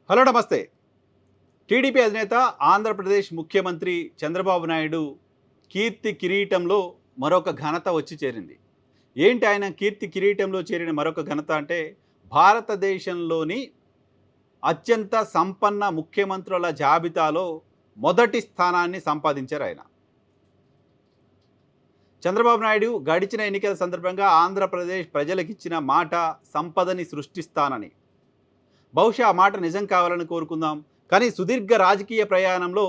Hello నమస్తే. TDP అధినేత ఆంధ్రప్రదేశ్ ముఖ్యమంత్రి చంద్రబాబు నాయుడు కీర్తి కిరీటంలో మరొక ఘనత వచ్చి చేరింది. ఏంటి ఆయన కీర్తి కిరీటంలో చేరిన మరొక ఘనత అంటే భారతదేశంలోని అత్యంత సంపన్న ముఖ్యమంత్రుల జాబితాలో మొదటి స్థానాన్ని సంపాదించారు ఆయన. చంద్రబాబు నాయుడు గడిచిన ఎన్నికల సందర్భంగా ఆంధ్రప్రదేశ్ ప్రజలకిచ్చిన మాట సంపదని సృష్టిస్తానని. బహుశా ఆ మాట నిజం కావాలని కోరుకుందాం. కానీ సుదీర్ఘ రాజకీయ ప్రయాణంలో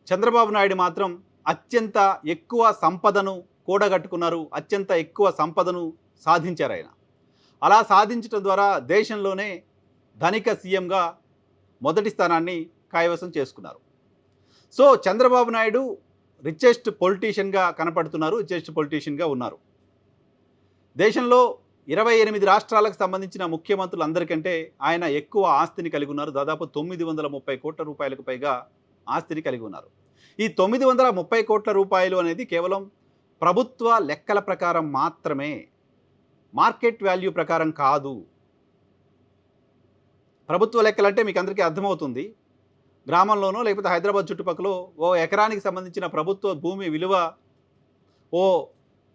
చంద్రబాబు నాయుడు మాత్రం అత్యంత ఎక్కువ సంపదను కూడగట్టుకున్నారు. అత్యంత ఎక్కువ సంపదను సాధించారు ఆయన. అలా సాధించడం ద్వారా దేశంలోనే ధనిక సీఎంగా మొదటి స్థానాన్ని కైవసం చేసుకున్నారు. సో చంద్రబాబు నాయుడు రిచెస్ట్ పొలిటీషియన్గా కనపడుతున్నారు. రిచెస్ట్ పొలిటీషియన్గా ఉన్నారు. దేశంలో 28 రాష్ట్రాలకు సంబంధించిన ముఖ్యమంత్రులందరికంటే ఆయన ఎక్కువ ఆస్తిని కలిగి ఉన్నారు. దాదాపు 930 కోట్ల రూపాయలకు పైగా ఆస్తిని కలిగి ఉన్నారు. ఈ 930 కోట్ల రూపాయలు అనేది కేవలం ప్రభుత్వ లెక్కల ప్రకారం మాత్రమే, మార్కెట్ వాల్యూ ప్రకారం కాదు. ప్రభుత్వ లెక్కలంటే మీకు అందరికీ అర్థమవుతుంది. గ్రామంలోనో లేకపోతే హైదరాబాద్ చుట్టుపక్కల ఓ ఎకరానికి సంబంధించిన ప్రభుత్వ భూమి విలువ ఓ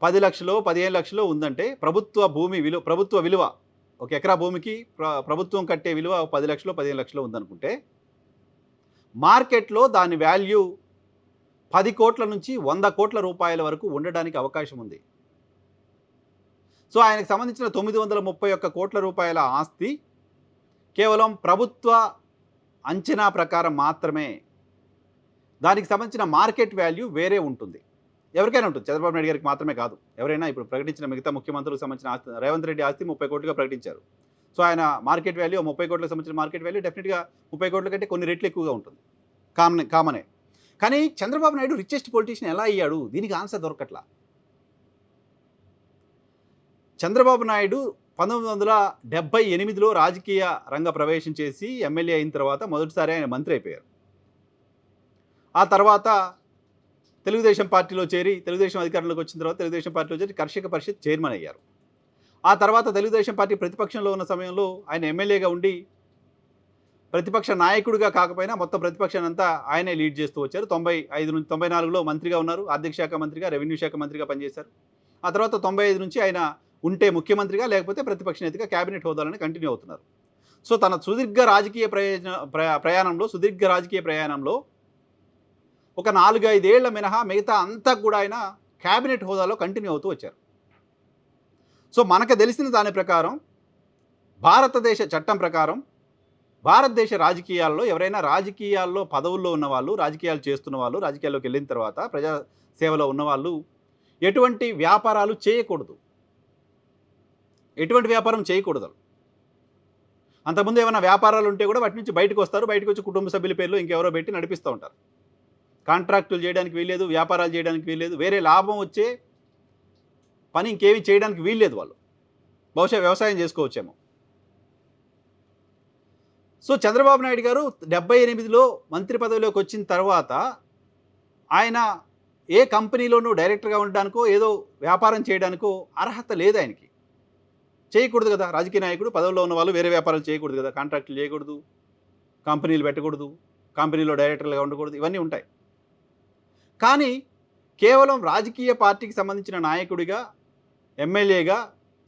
10 లక్షలో 15 లక్షలో ఉందంటే ప్రభుత్వ విలువ ఒక ఎకరా భూమికి ప్రభుత్వం కట్టే విలువ 10 లక్షలో 15 లక్షలో ఉందనుకుంటే మార్కెట్లో దాని వాల్యూ 10 కోట్ల నుంచి 100 కోట్ల రూపాయల వరకు ఉండడానికి అవకాశం ఉంది. సో ఆయనకు సంబంధించిన 931 కోట్ల రూపాయల ఆస్తి కేవలం ప్రభుత్వ అంచనా ప్రకారం మాత్రమే. దానికి సంబంధించిన మార్కెట్ వాల్యూ వేరే ఉంటుంది. ఎవరికైనా ఉంటుంది. చంద్రబాబు నాయుడు గారికి మాత్రమే కాదు. ఎవరైనా ఇప్పుడు ప్రకటించిన మిగతా ముఖ్యమంత్రులకు సంబంధించిన ఆస్తి, రేవంత్ రెడ్డి ఆస్తి 30 కోట్లుగా ప్రకటించారు. సో ఆయన మార్కెట్ వాల్యూ 30 కోట్లకు సంబంధించిన మార్కెట్ వాల్యూ డెఫినెట్గా 30 కోట్ల కంటే కొన్ని రెట్లు ఎక్కువగా ఉంటుంది. కామనే. కానీ చంద్రబాబు నాయుడు రిచెస్ట్ పొలిటీషియన్ ఎలా అయ్యాడు? దీనికి ఆన్సర్ దొరకట్లా. చంద్రబాబు నాయుడు 1978లో రాజకీయ రంగ ప్రవేశం చేసి ఎమ్మెల్యే అయిన తర్వాత మొదటిసారి ఆయన మంత్రి అయిపోయారు. ఆ తర్వాత తెలుగుదేశం పార్టీలో చేరి, తెలుగుదేశం అధికారంలోకి వచ్చిన తర్వాత తెలుగుదేశం పార్టీలో చేరి కర్షక పరిషత్ చైర్మన్ అయ్యారు. ఆ తర్వాత తెలుగుదేశం పార్టీ ప్రతిపక్షంలో ఉన్న సమయంలో ఆయన ఎమ్మెల్యేగా ఉండి ప్రతిపక్ష నాయకుడిగా కాకపోయినా మొత్తం ప్రతిపక్షాన్ని అంతా ఆయనే లీడ్ చేస్తూ వచ్చారు. 95 నుంచి 94లో మంత్రిగా ఉన్నారు. ఆర్థిక శాఖ మంత్రిగా, రెవెన్యూ శాఖ మంత్రిగా పనిచేశారు. ఆ తర్వాత 95 నుంచి ఆయన ఉంటే ముఖ్యమంత్రిగా, లేకపోతే ప్రతిపక్ష నేతగా క్యాబినెట్ హోదాలను కంటిన్యూ అవుతున్నారు. సో తన సుదీర్ఘ రాజకీయ ప్రయాణంలో ఒక 4-5 ఏళ్ల మినహా మిగతా అంతా కూడా ఆయన క్యాబినెట్ హోదాలో కంటిన్యూ అవుతూ వచ్చారు. సో మనకు తెలిసిన దాని ప్రకారం భారతదేశ చట్టం ప్రకారం భారతదేశ రాజకీయాల్లో ఎవరైనా రాజకీయాల్లో పదవుల్లో ఉన్నవాళ్ళు, రాజకీయాలు చేస్తున్న వాళ్ళు, రాజకీయాల్లోకి వెళ్ళిన తర్వాత ప్రజా సేవలో ఉన్నవాళ్ళు ఎటువంటి వ్యాపారాలు చేయకూడదు. ఎటువంటి వ్యాపారం చేయకూడదు. అంతకుముందు ఏమైనా వ్యాపారాలు ఉంటే కూడా వాటి నుంచి బయటకు వస్తారు. బయటకు వచ్చి కుటుంబ సభ్యుల పేర్లు ఇంకెవరో పెట్టి నడిపిస్తూ ఉంటారు. కాంట్రాక్టులు చేయడానికి వీల్లేదు, వ్యాపారాలు చేయడానికి వీల్లేదు, వేరే లాభం వచ్చే పని ఇంకేమీ చేయడానికి వీల్లేదు వాళ్ళు. బహుశా వ్యవసాయం చేసుకోవచ్చేమో. సో చంద్రబాబు నాయుడు గారు 78లో మంత్రి పదవిలోకి వచ్చిన తర్వాత ఆయన ఏ కంపెనీలోనూ డైరెక్టర్గా ఉండడానికో ఏదో వ్యాపారం చేయడానికో అర్హత లేదు ఆయనకి. చేయకూడదు కదా. రాజకీయ నాయకుడు పదవిలో ఉన్న వాళ్ళు వేరే వ్యాపారాలు చేయకూడదు కదా. కాంట్రాక్టులు చేయకూడదు, కంపెనీలు పెట్టకూడదు, కంపెనీలో డైరెక్టర్లుగా ఉండకూడదు, ఇవన్నీ ఉంటాయి. కానీ కేవలం రాజకీయ పార్టీకి సంబంధించిన నాయకుడిగా, ఎమ్మెల్యేగా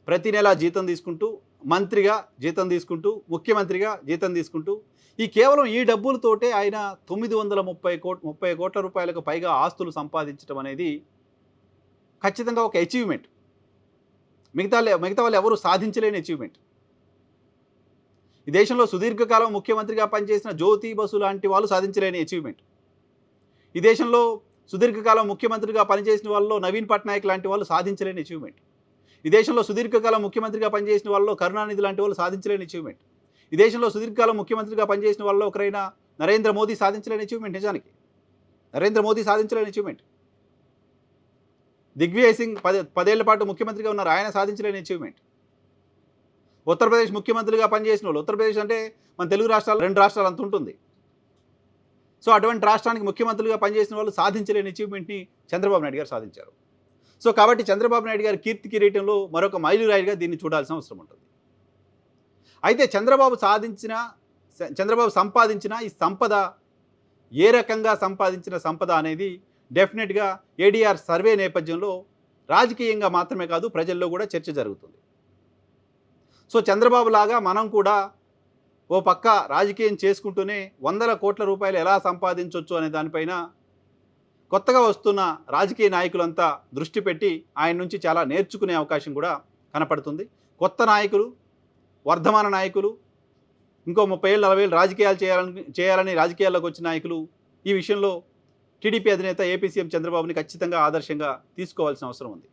ప్రతి నెలా జీతం తీసుకుంటూ, మంత్రిగా జీతం తీసుకుంటూ, ముఖ్యమంత్రిగా జీతం తీసుకుంటూ కేవలం ఈ డబ్బులతోటే ఆయన 930 కోట్ల రూపాయలకు పైగా ఆస్తులు సంపాదించడం అనేది ఖచ్చితంగా ఒక అచీవ్మెంట్. మిగతా వాళ్ళు ఎవరు సాధించలేని అచీవ్మెంట్. ఈ దేశంలో సుదీర్ఘకాలం ముఖ్యమంత్రిగా పనిచేసిన జ్యోతి బసు లాంటి వాళ్ళు సాధించలేని అచీవ్మెంట్. ఈ దేశంలో సుదీర్ఘకాలం ముఖ్యమంత్రిగా పనిచేసిన వాళ్ళలో నవీన్ పట్నాయక్ లాంటి వాళ్ళు సాధించలేని అచీవ్మెంట్. ఈ దేశంలో సుదీర్ఘకాలం ముఖ్యమంత్రిగా పనిచేసిన వాళ్ళలో కరుణానిధి లాంటి వాళ్ళు సాధించలేని అచీవ్మెంట్. ఈ దేశంలో సుదీర్ఘకాలం ముఖ్యమంత్రిగా పనిచేసిన వాళ్ళలో ఒకరైనా నరేంద్ర మోదీ సాధించలేని అచీవ్మెంట్. నిజానికి నరేంద్ర మోదీ సాధించలేని అచీవ్మెంట్. దిగ్విజయ్ సింగ్ 10 ఏళ్ల పాటు ముఖ్యమంత్రిగా ఉన్నారు, ఆయన సాధించలేని అచీవ్మెంట్. ఉత్తరప్రదేశ్ ముఖ్యమంత్రిగా పనిచేసిన వాళ్ళు, ఉత్తరప్రదేశ్ అంటే మన తెలుగు రాష్ట్రాలు 2 రాష్ట్రాలు అంత ఉంటుంది. సో అటువంటి రాష్ట్రానికి ముఖ్యమంత్రులుగా పనిచేసిన వాళ్ళు సాధించలేని అచీవ్మెంట్ని చంద్రబాబు నాయుడు గారు సాధించారు. సో కాబట్టి చంద్రబాబు నాయుడు గారి కీర్తి కిరీటంలో మరొక మైలురాయిగా దీన్ని చూడాల్సిన అవసరం ఉంటుంది. అయితే చంద్రబాబు సాధించిన చంద్రబాబు సంపాదించిన ఈ సంపద ఏ రకంగా సంపాదించిన సంపద అనేది డెఫినెట్గా ఏడీఆర్ సర్వే నేపథ్యంలో రాజకీయంగా మాత్రమే కాదు ప్రజల్లో కూడా చర్చ జరుగుతుంది. సో చంద్రబాబు లాగా మనం కూడా ఓ పక్క రాజకీయం చేసుకుంటూనే వందల కోట్ల రూపాయలు ఎలా సంపాదించవచ్చు అనే దానిపైన కొత్తగా వస్తున్న రాజకీయ నాయకులంతా దృష్టి పెట్టి ఆయన నుంచి చాలా నేర్చుకునే అవకాశం కూడా కనపడుతుంది. కొత్త నాయకులు, వర్ధమాన నాయకులు, ఇంకో 30 ఏళ్ళు 40 ఏళ్ళు రాజకీయాలు చేయాలని రాజకీయాల్లోకి వచ్చిన నాయకులు ఈ విషయంలో టీడీపీ అధినేత ఏపీ సీఎం చంద్రబాబుని ఖచ్చితంగా ఆదర్శంగా తీసుకోవాల్సిన అవసరం ఉంది.